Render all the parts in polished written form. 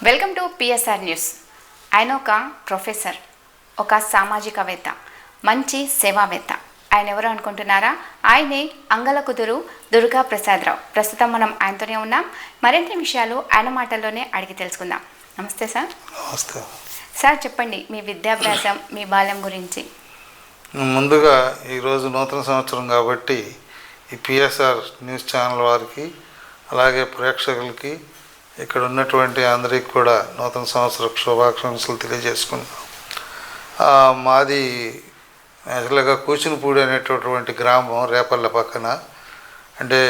Welcome to PSR news. ఆయన ఒక professor, ఒక సామాజికవేత్త, మంచి సేవావేత్త. ఆయన ఎవరు అనుకుంటున్నారా? ఆయనే అంగలకుదురు దుర్గా ప్రసాదరావు. ప్రస్తుతం మనం ఆయనతోనే ఉన్నాం. మరిన్ని విషయాలు ఆయన మాటల్లోనే అడిగి తెలుసుకుందాం. నమస్తే సార్. నమస్తే సార్, చెప్పండి మీ విద్యాభ్యాసం, మీ బాల్యం గురించి. ముందుగా ఈరోజు నూతన సంవత్సరం కాబట్టి ఈ పిఎస్ఆర్ న్యూస్ ఛానల్ వారికి అలాగే ప్రేక్షకులకి ఇక్కడ ఉన్నటువంటి అందరికీ కూడా నూతన సంవత్సర శుభాకాంక్షలు తెలియజేసుకున్నాం. మాది యాక్చువల్గా కూచినపూడి అనేటటువంటి గ్రామం రేపల్ల పక్కన, అంటే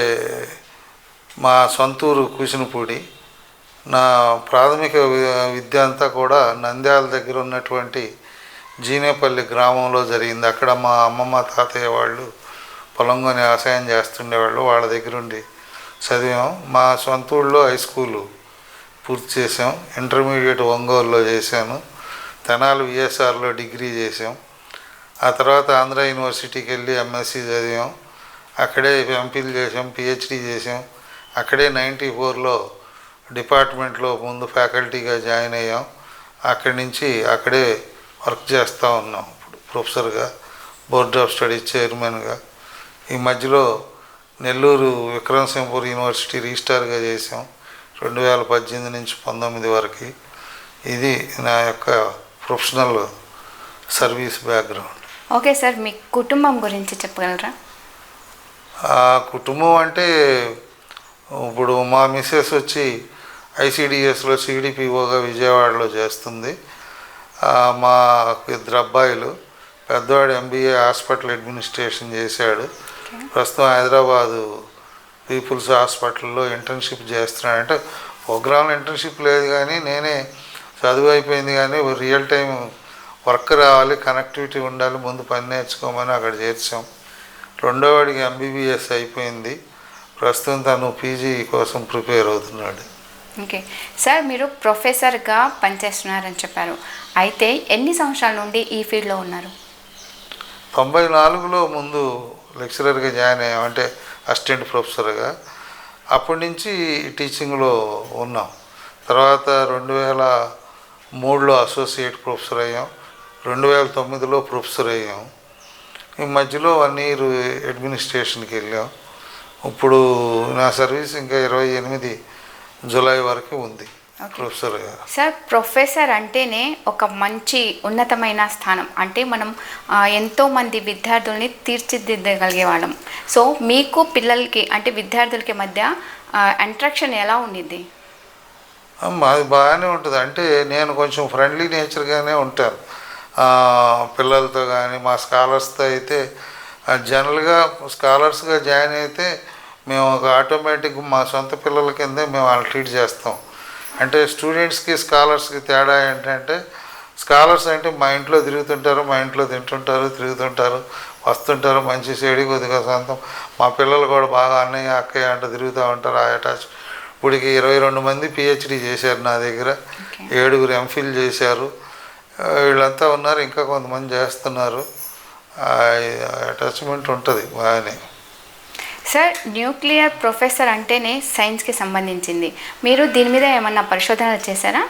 మా సొంతూరు కూచినపూడి. నా ప్రాథమిక విద్య అంతా కూడా నంద్యాల దగ్గర ఉన్నటువంటి జీనేపల్లి గ్రామంలో జరిగింది. అక్కడ మా అమ్మమ్మ తాతయ్య వాళ్ళు పొలంగొని వ్యవసాయం చేస్తుండేవాళ్ళు, వాళ్ళ దగ్గరుండి చదివాం. మా సొంత ఊళ్ళో హై స్కూలు పూర్తి చేసాం. ఇంటర్మీడియట్ ఒంగోలులో చేశాను. తెనాలి విఎస్ఆర్లో డిగ్రీ చేసాం. ఆ తర్వాత ఆంధ్ర యూనివర్సిటీకి వెళ్ళి ఎంఎస్సి చదివాం. అక్కడే ఎంఫిల్ చేసాం, పిహెచ్డి చేసాం. అక్కడే 94లో డిపార్ట్మెంట్లో ముందు ఫ్యాకల్టీగా జాయిన్ అయ్యాం. అక్కడి నుంచి అక్కడే వర్క్ చేస్తూ ఉన్నాం. ఇప్పుడు ప్రొఫెసర్గా, బోర్డ్ ఆఫ్ స్టడీస్ చైర్మన్గా. ఈ మధ్యలో నెల్లూరు విక్రమసింహపురి యూనివర్సిటీ రిజిస్ట్రార్గా చేసాం 2018 నుంచి 19 వరకు. ఇది నా యొక్క professional service background. Okay sir, మీ కుటుంబం గురించి చెప్పగలరా? కుటుంబం అంటే ఇప్పుడు మా మిస్సెస్ వచ్చి ఐసిడిఎస్లో సిడిపిఓగా విజయవాడలో చేస్తుంది. మా ఇద్దరు అబ్బాయిలు, పెద్దవాడు ఎంబీఏ హాస్పిటల్ అడ్మినిస్ట్రేషన్ చేశాడు. ప్రస్తుతం హైదరాబాదు పీపుల్స్ హాస్పిటల్లో ఇంటర్న్షిప్ చేస్తున్నాడు. అంటే ప్రోగ్రాంలో ఇంటర్న్షిప్ లేదు, కానీ నేనే చదువు అయిపోయింది కానీ రియల్ టైం వర్క్ రావాలి, కనెక్టివిటీ ఉండాలి, ముందు పని నేర్చుకోమని అక్కడ చేర్చాం. రెండోవాడికి ఎంబీబీఎస్ అయిపోయింది. ప్రస్తుతం తను పీజీ కోసం ప్రిపేర్ అవుతున్నాడు. ఓకే సార్, మీరు ప్రొఫెసర్గా పనిచేస్తున్నారని చెప్పారు. అయితే ఎన్ని సంవత్సరాల నుండి ఈ ఫీల్డ్లో ఉన్నారు? 94లో ముందు లెక్చరర్గా జాయిన్ అయ్యాం, అంటే అసిస్టెంట్ ప్రొఫెసర్గా. అప్పటి నుంచి టీచింగ్లో ఉన్నాం. తర్వాత 2003లో అసోసియేట్ ప్రొఫెసర్ అయ్యాం. 2009లో ప్రొఫెసర్ అయ్యాం. ఈ మధ్యలో 1 ఇయర్ అడ్మినిస్ట్రేషన్కి వెళ్ళాం. ఇప్పుడు నా సర్వీస్ ఇంకా 28 జూలై వరకు ఉంది ప్రొఫెసర్గా. సార్, ప్రొఫెసర్ అంటేనే ఒక మంచి ఉన్నతమైన స్థానం. అంటే మనం ఎంతోమంది విద్యార్థుల్ని తీర్చిదిద్దగలిగే వాళ్ళం. సో మీకు పిల్లలకి అంటే విద్యార్థులకి మధ్య ఇంటరాక్షన్ ఎలా ఉండిద్ది? అది బాగానే ఉంటుంది. అంటే నేను కొంచెం ఫ్రెండ్లీ నేచర్గానే ఉంటాను పిల్లలతో. కానీ మా స్కాలర్స్తో అయితే జనరల్గా స్కాలర్స్గా జాయిన్ అయితే మేము ఒక ఆటోమేటిక్ మా సొంత పిల్లల కిందే మేము వాళ్ళని ట్రీట్ చేస్తాం. అంటే స్టూడెంట్స్కి స్కాలర్స్కి తేడా ఏంటంటే, స్కాలర్స్ అంటే మా ఇంట్లో తిరుగుతుంటారు, మా ఇంట్లో తింటుంటారు, తిరుగుతుంటారు, వస్తుంటారు, మంచి చెడు కొద్దిగా సొంతం. మా పిల్లలు కూడా బాగా అన్నయ్య అక్కయ్య అంటూ తిరుగుతూ ఉంటారు. ఆ అటాచ్. ఇప్పటికి 22 మంది పిహెచ్డి చేశారు నా దగ్గర, 7 ఎంఫిల్ చేశారు. వీళ్ళంతా ఉన్నారు, ఇంకా కొంతమంది చేస్తున్నారు. అటాచ్మెంట్ ఉంటుంది బాగానే. సార్, న్యూక్లియర్ ప్రొఫెసర్ అంటేనే సైన్స్కి సంబంధించింది. మీరు దీని మీద ఏమన్నా పరిశోధనలు చేశారా?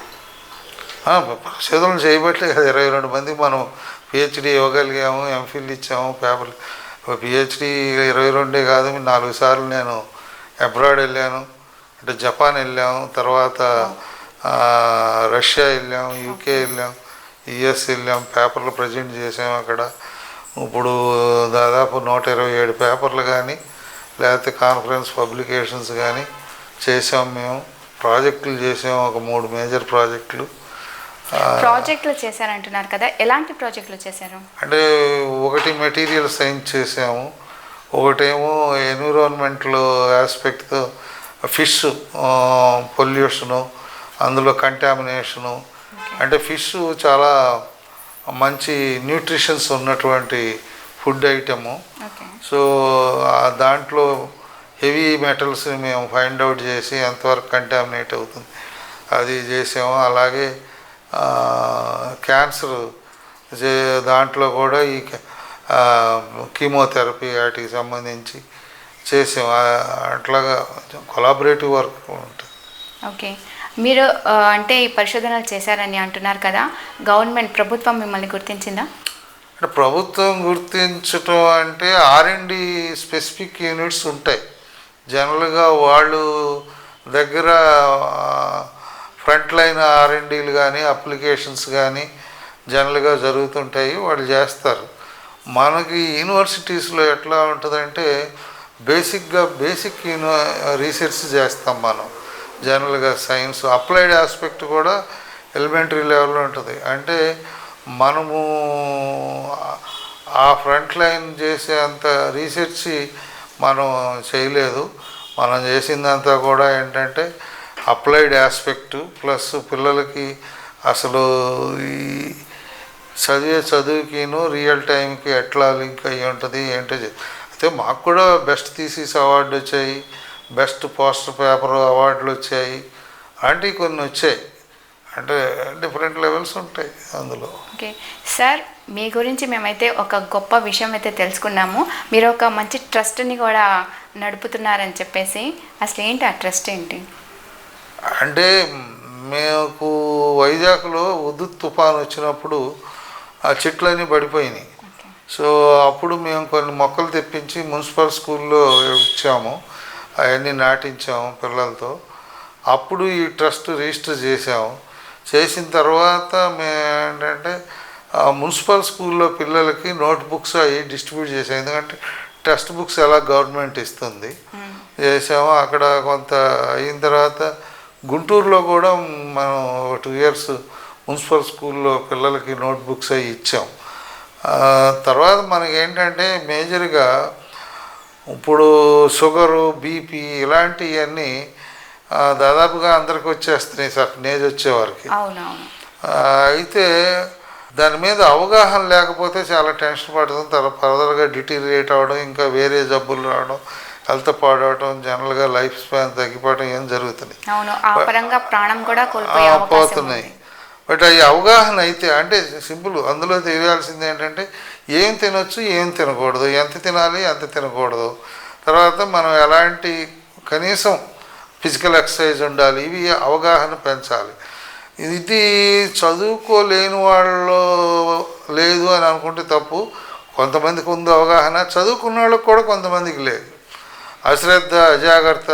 పరిశోధనలు చేయబట్టే 22 మందికి మనం పిహెచ్డి ఇవ్వగలిగాము, ఎంఫిల్ ఇచ్చాము, పేపర్లు. పిహెచ్డి 22 కాదు, 4 సార్లు నేను అబ్రాడ్ వెళ్ళాను. అంటే జపాన్ వెళ్ళాము, తర్వాత రష్యా వెళ్ళాము, యూకే వెళ్ళాం, యుఎస్ వెళ్ళాం, పేపర్లు ప్రజెంట్ చేసాము అక్కడ. ఇప్పుడు దాదాపు 127 పేపర్లు కానీ లేకపోతే కాన్ఫరెన్స్ పబ్లికేషన్స్ కానీ చేసాం. మేము ప్రాజెక్టులు చేసాము, ఒక 3 మేజర్ ప్రాజెక్టులు చేశారంటున్నారు కదా, ఎలాంటి ప్రాజెక్టులు చేశారు? అంటే ఒకటి మెటీరియల్ సైన్స్ చేసాము, ఒకటేమో ఎన్విరాన్మెంటల్ ఆస్పెక్ట్తో ఫిష్ పొల్యూషను, అందులో కంటామినేషను. అంటే ఫిష్ చాలా మంచి న్యూట్రిషన్స్ ఉన్నటువంటి ఫుడ్ ఐటము. సో దాంట్లో హెవీ మెటల్స్ మేము ఫైండ్ అవుట్ చేసి ఎంతవరకు కంటామినేట్ అవుతుంది అది చేసాము. అలాగే క్యాన్సర్ దాంట్లో కూడా ఈ కీమోథెరపీ వాటికి సంబంధించి చేసాము. అట్లాగా కొలాబరేటివ్ వర్క్ ఉంటుంది. ఓకే, మీరు అంటే ఈ పరిశోధనలు చేశారని అంటున్నారు కదా, గవర్నమెంట్ ప్రభుత్వం మిమ్మల్ని గుర్తించిందా? అంటే ప్రభుత్వం గుర్తించటం అంటే ఆర్ఎండి స్పెసిఫిక్ యూనిట్స్ ఉంటాయి. జనరల్గా వాళ్ళు దగ్గర ఫ్రంట్ లైన్ ఆర్ఎండీలు కానీ అప్లికేషన్స్ కానీ జనరల్గా జరుగుతుంటాయి, వాళ్ళు చేస్తారు. మనకి యూనివర్సిటీస్లో ఎట్లా ఉంటుందంటే బేసిక్ రీసెర్చ్ చేస్తాం మనం. జనరల్గా సైన్స్ అప్లైడ్ ఆస్పెక్ట్ కూడా ఎలిమెంటరీ లెవెల్లో ఉంటుంది. అంటే మనము ఆ ఫ్రంట్ లైన్ చేసే అంత రీసెర్చ్ మనం చేయలేదు. మనం చేసిందంతా కూడా ఏంటంటే అప్లైడ్ ఆస్పెక్ట్ ప్లస్ పిల్లలకి అసలు ఈ చదువుకిను రియల్ టైంకి ఎట్లా లింక్ అయ్యి ఉంటుంది ఏంటో. అయితే మాకు కూడా బెస్ట్ థీసిస్ అవార్డు వచ్చాయి, బెస్ట్ పోస్టర్ పేపర్ అవార్డులు వచ్చాయి, అలాంటివి కొన్ని వచ్చాయి. అంటే డిఫరెంట్ లెవెల్స్ ఉంటాయి అందులో. ఓకే సార్, మీ గురించి మేమైతే ఒక గొప్ప విషయం అయితే తెలుసుకున్నాము. మీరు ఒక మంచి ట్రస్ట్ని కూడా నడుపుతున్నారని చెప్పేసి, అసలు ఏంటి ఆ ట్రస్ట్ ఏంటి? అంటే మేము వైజాగ్లో ఉదుత్ తుఫాన్ వచ్చినప్పుడు ఆ చెట్లన్నీ పడిపోయినాయి. సో అప్పుడు మేము కొన్ని మొక్కలు తెప్పించి మున్సిపల్ స్కూల్లో ఇచ్చాము, అవన్నీ నాటించాము పిల్లలతో. అప్పుడు ఈ ట్రస్ట్ రిజిస్టర్ చేసాము. చేసిన తర్వాత మేము ఏంటంటే మున్సిపల్ స్కూల్లో పిల్లలకి నోట్బుక్స్ అవి డిస్ట్రిబ్యూట్ చేసాం. ఎందుకంటే టెక్స్ట్ బుక్స్ ఎలా గవర్నమెంట్ ఇస్తుంది చేసాము. అక్కడ కొంత అయిన తర్వాత గుంటూరులో కూడా మనం 2 years మున్సిపల్ స్కూల్లో పిల్లలకి నోట్బుక్స్ అవి ఇచ్చాం. తర్వాత మనకి ఏంటంటే మేజర్గా ఇప్పుడు షుగరు, బీపీ ఇలాంటివన్నీ దాదాపుగా అందరికి వచ్చేస్తున్నాయి సార్ ఏజ్ వచ్చేవారికి. అయితే దాని మీద అవగాహన లేకపోతే చాలా టెన్షన్ పడుతుంది. తర్వాత ఫర్దర్గా డిటీరియేట్ అవ్వడం, ఇంకా వేరే జబ్బులు రావడం, హెల్త్ పాడవడం, జనరల్గా లైఫ్ స్పాన్ తగ్గిపోవడం ఏం జరుగుతున్నాయి, పోతున్నాయి. బట్ అవి అవగాహన అయితే అంటే సింపుల్. అందులో తెలియాల్సింది ఏంటంటే ఏం తినొచ్చు, ఏం తినకూడదు, ఎంత తినాలి, ఎంత తినకూడదు, తర్వాత మనం ఎలాంటి కనీసం ఫిజికల్ ఎక్సర్సైజ్ ఉండాలి, ఇవి అవగాహన పెంచాలి. ఇది చదువుకోలేని వాళ్ళు లేదు అని అనుకుంటే తప్పు. కొంతమందికి ఉంది అవగాహన, చదువుకున్న వాళ్ళకి కూడా కొంతమందికి లేదు. అశ్రద్ధ, అజాగ్రత్త.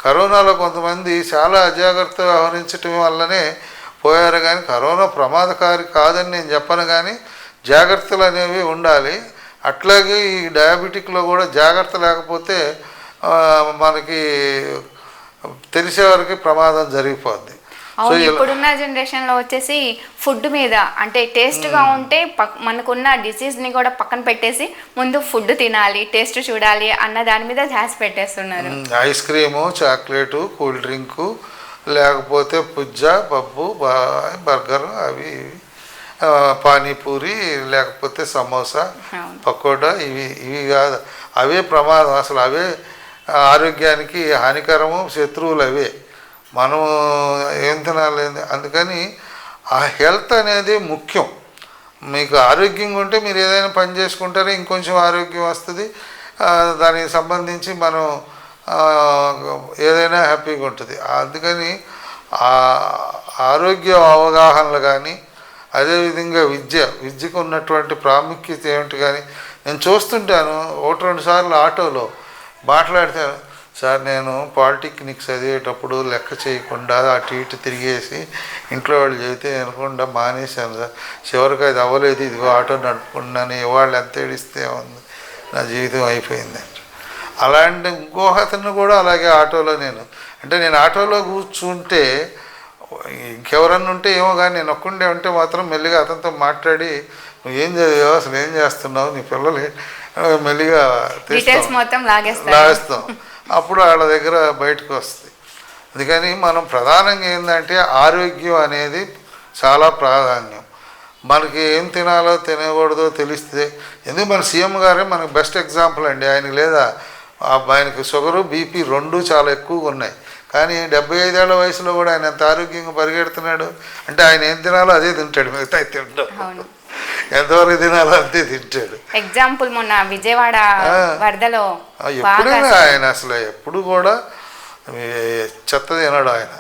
కరోనాలో కొంతమంది చాలా అజాగ్రత్త వ్యవహరించటం వల్లనే పోయారు. కానీ కరోనా ప్రమాదకారి కాదని నేను చెప్పను, కానీ జాగ్రత్తలు అనేవి ఉండాలి. అట్లాగే ఈ డయాబెటిక్లో కూడా జాగ్రత్త లేకపోతే మనకి తెలిసేవారికి ప్రమాదం జరిగిపోద్ది. అవును, ఇప్పుడున్న జనరేషన్లో వచ్చేసి ఫుడ్ మీద అంటే టేస్ట్గా ఉంటే మనకున్న డిసీజ్ని కూడా పక్కన పెట్టేసి ముందు ఫుడ్ తినాలి, టేస్ట్ చూడాలి అన్న దాని మీద ధ్యాస పెట్టేస్తున్నారు. Ice cream, chocolate, cool drink, లేకపోతే పిజ్జా, పప్పు, బర్గర్, అవి పానీపూరి, లేకపోతే సమోసా, పకోడా, ఇవి కాదు, అవే ప్రమాదం. అసలు అవే ఆరోగ్యానికి హానికరము, శత్రువులు అవే. మనం ఏం తినాలి. అందుకని ఆ హెల్త్ అనేది ముఖ్యం. మీకు ఆరోగ్యంగా ఉంటే మీరు ఏదైనా పని చేసుకుంటారో ఇంకొంచెం ఆరోగ్యం వస్తుంది. దానికి సంబంధించి మనం ఏదైనా హ్యాపీగా ఉంటుంది. అందుకని ఆరోగ్య అవగాహనలు కానీ, అదేవిధంగా విద్యకు ఉన్నటువంటి ప్రాముఖ్యత ఏమిటి కానీ నేను చూస్తుంటాను. 1-2 సార్లు ఆటోలో మాట్లాడతాను, సార్ నేను పాలిటెక్నిక్ చదివేటప్పుడు లెక్క చేయకుండా అటు ఇటు తిరిగేసి ఇంట్లో వాళ్ళు చెబితే వినకుండా మానేశాను సార్. చివరికి అది అవ్వలేదు, ఇదిగో ఆటో నడుపుకున్నాను, ఇవాళ ఎంత ఏడిస్తే ఉంది, నా జీవితం అయిపోయిందండి. అలాంటి ఇంకో అతను కూడా అలాగే ఆటోలో నేను ఆటోలో కూర్చుంటే ఇంకెవరన్నా ఉంటే ఏమో, కానీ నేను ఒక్కడే ఉంటే మాత్రం మెల్లిగా అతనితో మాట్లాడి నువ్వు ఏం చదివావు, అసలు ఏం చేస్తున్నావు, నీ పిల్లలు మెల్లిగా లాగేస్తాం. అప్పుడు వాళ్ళ దగ్గర బయటకు వస్తుంది. అందుకని మనం ప్రధానంగా ఏంటంటే ఆరోగ్యం అనేది చాలా ప్రాధాన్యం. మనకి ఏం తినాలో తినకూడదో తెలిస్తే, ఎందుకు మన సీఎం గారే మనకు బెస్ట్ ఎగ్జాంపుల్ అండి. ఆయనకి లేదా ఆయనకి షుగరు, బీపీ 2 చాలా ఎక్కువగా ఉన్నాయి, కానీ 75 ఏళ్ల వయసులో కూడా ఆయన ఎంత ఆరోగ్యంగా పరిగెడుతున్నాడు. అంటే ఆయన ఏం తినాలో అదే తింటాడు, మిగతా తింటాడు, ఎంతవరకు తినాలో అంతే తింటాడు. ఎగ్జాంపుల్ మొన్న విజయవాడ వరదలో ఎప్పుడైనా ఆయన అసలు ఎప్పుడు కూడా చెత్త తినడు ఆయన.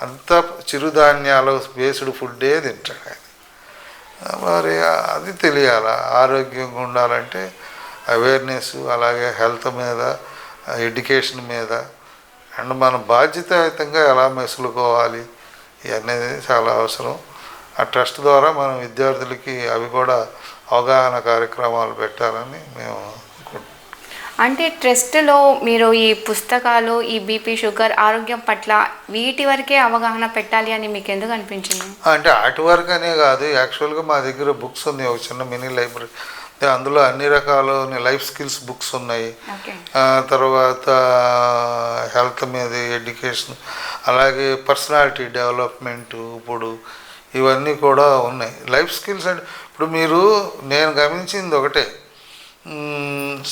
అంతా చిరుధాన్యాలు బేస్డ్ ఫుడ్డే తింటాడు ఆయన. మరి అది తెలియాలి. ఆరోగ్యంగా ఉండాలంటే అవేర్నెస్, అలాగే హెల్త్ మీద, ఎడ్యుకేషన్ మీద, అండ్ మన బాధ్యతాయుతంగా ఎలా మెసులుకోవాలి ఇవన్నీ చాలా అవసరం. ఆ ట్రస్ట్ ద్వారా మనం విద్యార్థులకి అవి కూడా అవగాహన కార్యక్రమాలు పెట్టాలని మేము అనుకుంటున్నాం. అంటే ట్రస్ట్లో మీరు ఈ పుస్తకాలు, ఈ బీపీ, షుగర్, ఆరోగ్యం పట్ల వీటి వరకే అవగాహన పెట్టాలి అని మీకు ఎందుకు అనిపించింది? అంటే వాటి వరకు అనే కాదు, యాక్చువల్గా మా దగ్గర బుక్స్ ఉన్నాయి, ఒక చిన్న మినీ లైబ్రరీ. అందులో అన్ని రకాల లైఫ్ స్కిల్స్ బుక్స్ ఉన్నాయి. తర్వాత హెల్త్ మీద ఎడ్యుకేషన్, అలాగే పర్సనాలిటీ డెవలప్మెంట్, ఇప్పుడు ఇవన్నీ కూడా ఉన్నాయి. లైఫ్ స్కిల్స్ అంటే ఇప్పుడు నేను గమనించింది ఒకటే,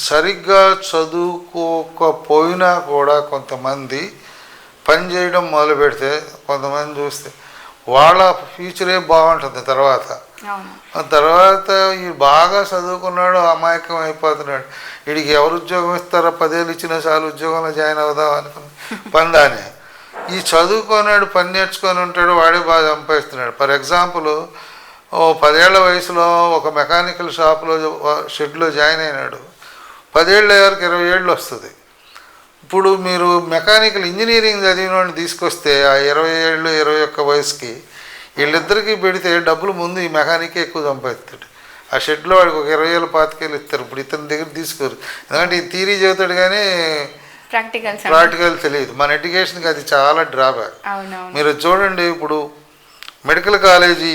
సరిగ్గా చదువుకోకపోయినా కూడా కొంతమంది పని చేయడం మొదలు పెడితే, కొంతమంది చూస్తే వాళ్ళ ఫ్యూచరే బాగుంటుంది. తర్వాత ఈ బాగా చదువుకున్నాడు అమాయకం అయిపోతున్నాడు, వీడికి ఎవరు ఉద్యోగం ఇస్తారో 10 ఏళ్ళు ఇచ్చినా చాలు ఉద్యోగంలో జాయిన్ అవుదాం అనుకుని పందానే. ఈ చదువుకున్నాడు, పని నేర్చుకొని ఉంటాడు, వాడే బాగా సంపాదిస్తున్నాడు. ఫర్ ఎగ్జాంపుల్, 10 ఏళ్ల వయసులో ఒక మెకానికల్ షెడ్లో జాయిన్ అయినాడు, 10 ఏళ్ళ వరకు 20 ఏళ్ళు వస్తుంది. ఇప్పుడు మీరు మెకానికల్ ఇంజనీరింగ్ చదివిన వాడిని తీసుకొస్తే ఆ 20 ఏళ్ళు 21 వయసుకి వీళ్ళిద్దరికీ పెడితే డబ్బులు ముందు ఈ మెకానికే ఎక్కువ సంపాదిస్తాడు. ఆ షెడ్లో వాడికి ఒక 20 ఏళ్ళు 25 ఏళ్ళు ఇస్తారు. ఇప్పుడు ఇతని దగ్గర తీసుకోరు, ఎందుకంటే ఈ థియరీ చదువుతాడు కానీ ప్రాక్టికల్ తెలియదు. మన ఎడ్యుకేషన్కి అది చాలా డ్రాబ్యాక్. మీరు చూడండి, ఇప్పుడు మెడికల్ కాలేజీ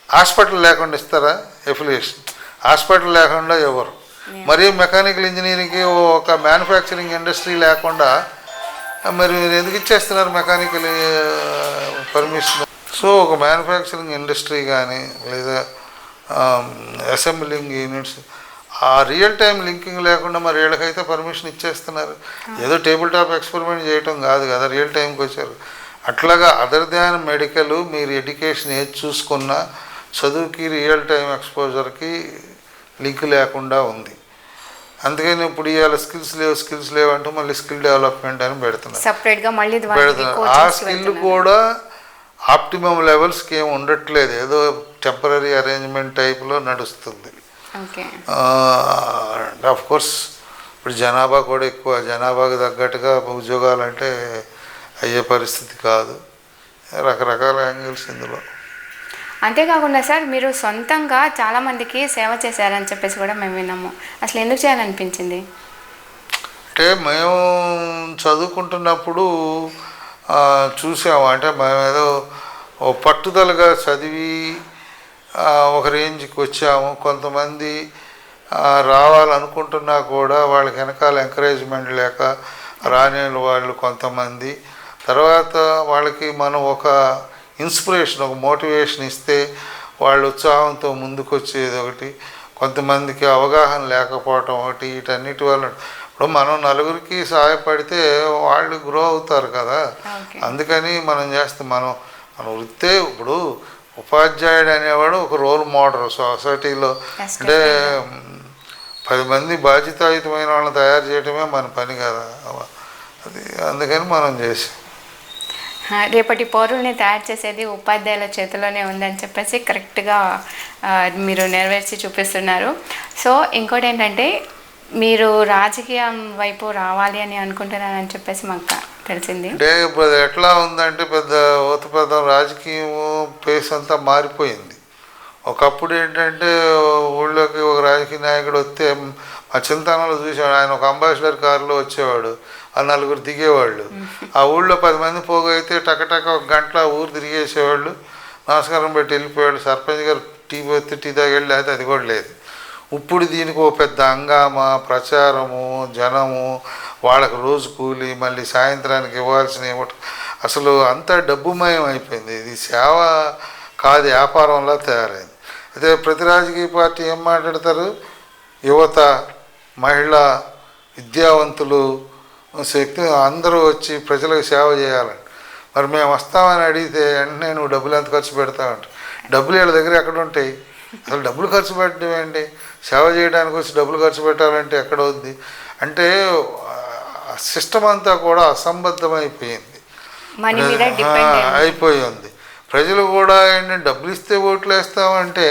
హాస్పిటల్ లేకుండా ఇస్తారా? ఎఫిలియేషన్ హాస్పిటల్ లేకుండా ఎవరు? మరియు మెకానికల్ ఇంజనీరింగ్కి ఒక మ్యానుఫ్యాక్చరింగ్ ఇండస్ట్రీ లేకుండా మరి ఎందుకు ఇచ్చేస్తున్నారు మెకానికల్ పర్మిషన్? సో ఒక మ్యానుఫ్యాక్చరింగ్ ఇండస్ట్రీ కానీ, లేదా అసెంబ్లింగ్ యూనిట్స్, ఆ రియల్ టైం లింకింగ్ లేకుండా మరి వీళ్ళకైతే పర్మిషన్ ఇచ్చేస్తున్నారు. ఏదో టేబుల్ టాప్ ఎక్స్పెరిమెంట్ చేయటం కాదు కదా, రియల్ టైంకి వచ్చారు. అట్లాగా అదర్ దాన్ మెడికల్ మీరు ఎడ్యుకేషన్ ఏది చూసుకున్నా చదువుకి రియల్ టైం ఎక్స్పోజర్కి లింక్ లేకుండా ఉంది. అందుకని ఇప్పుడు ఇవాళ స్కిల్స్ లేవు అంటూ మళ్ళీ స్కిల్ డెవలప్మెంట్ అని పెడుతున్నారు. ఆ స్కిల్ కూడా ఆప్టిమమ్ లెవెల్స్కి ఏమి ఉండట్లేదు, ఏదో టెంపరీ అరేంజ్మెంట్ టైప్లో నడుస్తుంది. ఆఫ్ కోర్స్ ఇప్పుడు జనాభా కూడా ఎక్కువ, జనాభాకు తగ్గట్టుగా ఉద్యోగాలంటే అయ్యే పరిస్థితి కాదు. రకరకాల యాంగిల్స్ ఇందులో. అంతేకాకుండా సార్, మీరు సొంతంగా చాలామందికి సేవ చేశారని చెప్పేసి కూడా మేము విన్నాము. అసలు ఎందుకు చేయాలనిపించింది? అంటే మేము చదువుకుంటున్నప్పుడు చూసాము, అంటే మేము ఏదో పట్టుదలగా చదివి ఒక రేంజ్కి వచ్చాము. కొంతమంది రావాలనుకుంటున్నా కూడా వాళ్ళకి వెనకాల ఎంకరేజ్మెంట్ లేక రాని వాళ్ళు కొంతమంది. తర్వాత వాళ్ళకి మనం ఒక ఇన్స్పిరేషన్, ఒక మోటివేషన్ ఇస్తే వాళ్ళు ఉత్సాహంతో ముందుకు వచ్చేది ఒకటి. కొంతమందికి అవగాహన లేకపోవటం ఒకటి. వీటన్నిటి వల్ల ఇప్పుడు మనం నలుగురికి సహాయపడితే వాళ్ళు గ్రో అవుతారు కదా. అందుకని మనం చేస్తాం. మన వృత్తే ఇప్పుడు ఉపాధ్యాయుడు అనేవాడు ఒక రోల్ మోడల్ సొసైటీలో. అంటే 10 మంది బాధ్యతాయుతమైన వాళ్ళని తయారు చేయడమే మన పని కదా. అది అందుకని మనం చేసాం. రేపటి పౌరుల్ని తయారు చేసేది ఉపాధ్యాయుల చేతిలోనే ఉందని చెప్పేసి కరెక్ట్గా మీరు నెరవేర్చి చూపిస్తున్నారు. సో ఇంకోటి ఏంటంటే, మీరు రాజకీయం వైపు రావాలి అని అనుకుంటున్నారని చెప్పేసి మాకు తెలిసింది. అంటే ఇప్పుడు ఎట్లా ఉందంటే, పెద్ద రాజకీయం పేస్ అంతా మారిపోయింది. ఒకప్పుడు ఏంటంటే ఊళ్ళోకి ఒక రాజకీయ నాయకుడు వస్తే మా చింతనలో చూసాడు, ఆయన ఒక అంబాసిడర్ కారులో వచ్చేవాడు, ఆ 4 దిగేవాళ్ళు. ఆ ఊళ్ళో 10 మంది పోగైతే టకటక 1 గంటలో ఊరు తిరిగేసేవాళ్ళు, నమస్కారం పెట్టి వెళ్ళిపోయాడు. సర్పంచ్ గారు టీ పోతే టీ తాగేళ్ళు, అయితే అది కూడా లేదు. ఇప్పుడు దీనికి ఒక పెద్ద హంగామా, ప్రచారము, జనము, వాళ్ళకి రోజు కూలి, మళ్ళీ సాయంత్రానికి ఇవ్వాల్సిన అసలు అంతా డబ్బుమయం అయిపోయింది. ఇది సేవ కాదు, వ్యాపారంలా తయారైంది. అయితే ప్రతి రాజకీయ పార్టీ ఏం మాట్లాడతారు? యువత, మహిళ, విద్యావంతులు, శక్తి అందరూ వచ్చి ప్రజలకు సేవ చేయాలని. మరి మేము వస్తామని అడిగితే వెంటనే నువ్వు డబ్బులు ఎంత ఖర్చు పెడతావంట. డబ్బులు వీళ్ళ దగ్గర ఎక్కడ ఉంటాయి? అసలు డబ్బులు ఖర్చు పెట్టడం ఏంటి? సేవ చేయడానికి వచ్చి డబ్బులు ఖర్చు పెట్టాలంటే ఎక్కడ అవుద్ది? అంటే సిస్టమ్ అంతా కూడా అసంబద్ధమైపోయింది. మనీ మీద డిపెండ్ అయిపోయి ఉంది. ప్రజలు కూడా ఏంటంటే డబ్బులు ఇస్తే ఓట్లు వేస్తామంటే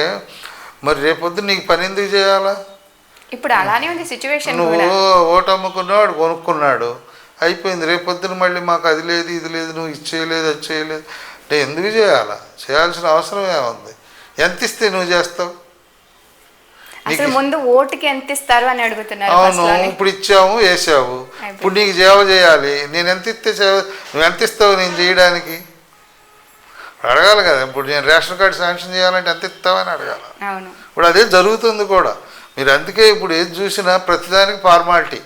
మరి రేపొద్దు నీకు పని ఎందుకు చేయాలా? ఇప్పుడు అలానే ఉంది సిచ్యువేషన్. నువ్వు ఓటు అమ్ముకున్నాడు, కొనుక్కున్నాడు, అయిపోయింది. రేపొద్దున మళ్ళీ మాకు అది లేదు ఇది లేదు, నువ్వు ఇది చేయలేదు అది చేయలేదు అంటే ఎందుకు చేయాలా? చేయాల్సిన అవసరం ఏముంది? ఎంత ఇస్తే నువ్వు చేస్తావు? అసలు ముందు ఓటుకి ఎంత ఇస్తారు అని అడుగుతున్నారు. అవును, ఇప్పుడు ఇచ్చాము వేసావు, ఇప్పుడు నీకు సేవ చేయాలి, నేను ఎంత ఇస్తే నువ్వు ఎంత ఇస్తావు నేను చేయడానికి అడగాలి కదా. ఇప్పుడు నేను రేషన్ కార్డు శాంక్షన్ చేయాలంటే ఎంత ఇస్తావని అడగాలి. ఇప్పుడు అదే జరుగుతుంది కూడా. మీరు అందుకే ఇప్పుడు ఏది చూసినా ప్రతిదానికి ఫార్మాలిటీ,